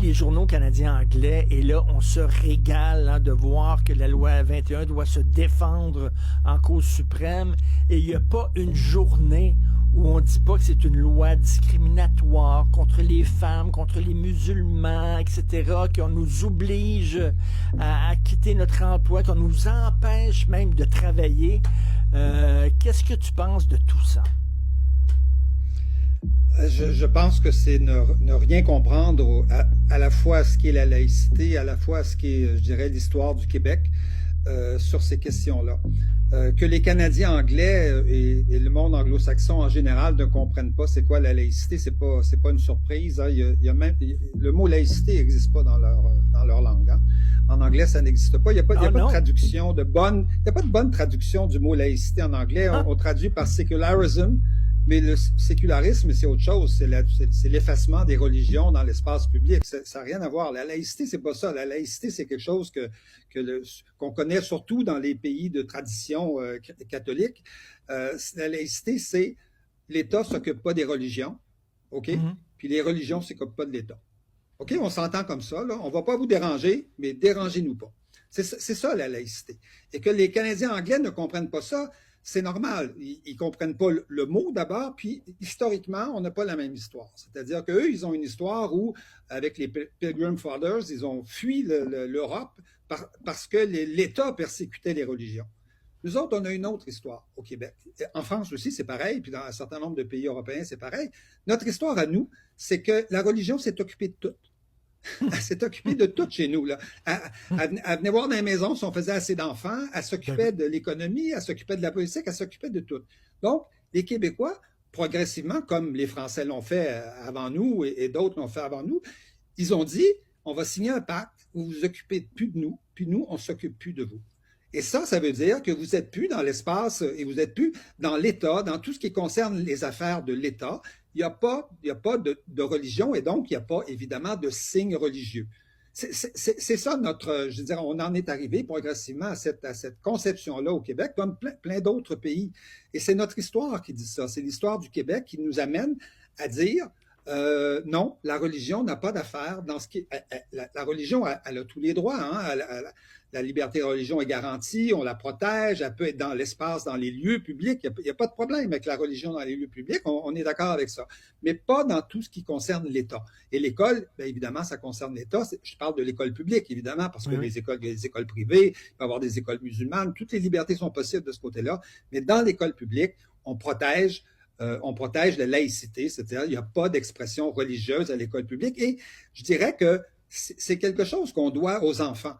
les journaux canadiens anglais et là, on se régale hein, de voir que la loi 21 doit se défendre en cause suprême et il n'y a pas une journée où on ne dit pas que c'est une loi discriminatoire contre les femmes, contre les musulmans, etc., qu'on nous oblige à quitter notre emploi, qu'on nous empêche même de travailler. Qu'est-ce que tu penses de tout ça? Je pense que c'est ne rien comprendre à la fois ce qu'est la laïcité, à la fois ce qu'est, je dirais, l'histoire du Québec sur ces questions-là. Que les Canadiens anglais et le monde anglo-saxon en général ne comprennent pas c'est quoi la laïcité, c'est pas une surprise. Hein. Il y a même, le mot laïcité n'existe pas dans leur langue. Hein. En anglais, ça n'existe pas. Il n'y a pas, il y a pas de traduction il n'y a pas de bonne traduction du mot laïcité en anglais. On traduit par secularism. Mais le sécularisme, c'est autre chose. C'est l'effacement des religions dans l'espace public. Ça n'a rien à voir. La laïcité, c'est pas ça. La laïcité, c'est quelque chose qu'on connaît surtout dans les pays de tradition catholique. La laïcité, c'est l'État s'occupe pas des religions, OK? Mm-hmm. Puis les religions s'occupent pas de l'État. OK? On s'entend comme ça, là. On va pas vous déranger, mais dérangez-nous pas. C'est ça, la laïcité. Et que les Canadiens anglais ne comprennent pas ça, c'est normal. Ils comprennent pas le mot d'abord, puis historiquement, on n'a pas la même histoire. C'est-à-dire qu'eux, ils ont une histoire où, avec les Pilgrim Fathers, ils ont fui l'Europe parce que l'État persécutait les religions. Nous autres, on a une autre histoire au Québec. En France aussi, c'est pareil, puis dans un certain nombre de pays européens, c'est pareil. Notre histoire à nous, c'est que la religion s'est occupée de tout. Elle s'est occupée de tout chez nous. Là. Elle venait voir dans les maisons si on faisait assez d'enfants, elle s'occupait de l'économie, elle s'occupait de la politique, elle s'occupait de tout. Donc, les Québécois, progressivement, comme les Français l'ont fait avant nous et d'autres l'ont fait avant nous, ils ont dit, on va signer un pacte où vous vous occupez plus de nous, puis nous, on ne s'occupe plus de vous. Et ça veut dire que vous n'êtes plus dans l'espace et vous n'êtes plus dans l'État, dans tout ce qui concerne les affaires de l'État. Il n'y a pas de religion et donc il n'y a pas évidemment de signe religieux. C'est ça notre, je veux dire, on en est arrivé progressivement à cette conception-là au Québec, comme plein d'autres pays. Et c'est notre histoire qui dit ça. C'est l'histoire du Québec qui nous amène à dire non, la religion n'a pas d'affaire dans ce qui la religion, elle a tous les droits. Hein, la liberté de religion est garantie, on la protège, elle peut être dans l'espace, dans les lieux publics. Il n'y a pas de problème avec la religion dans les lieux publics, on est d'accord avec ça. Mais pas dans tout ce qui concerne l'État. Et l'école, bien évidemment, ça concerne l'État. Je parle de l'école publique, évidemment, parce que il y a des écoles privées, il peut y avoir des écoles musulmanes, toutes les libertés sont possibles de ce côté-là. Mais dans l'école publique, on protège la laïcité, c'est-à-dire il n'y a pas d'expression religieuse à l'école publique. Et je dirais que c'est quelque chose qu'on doit aux enfants.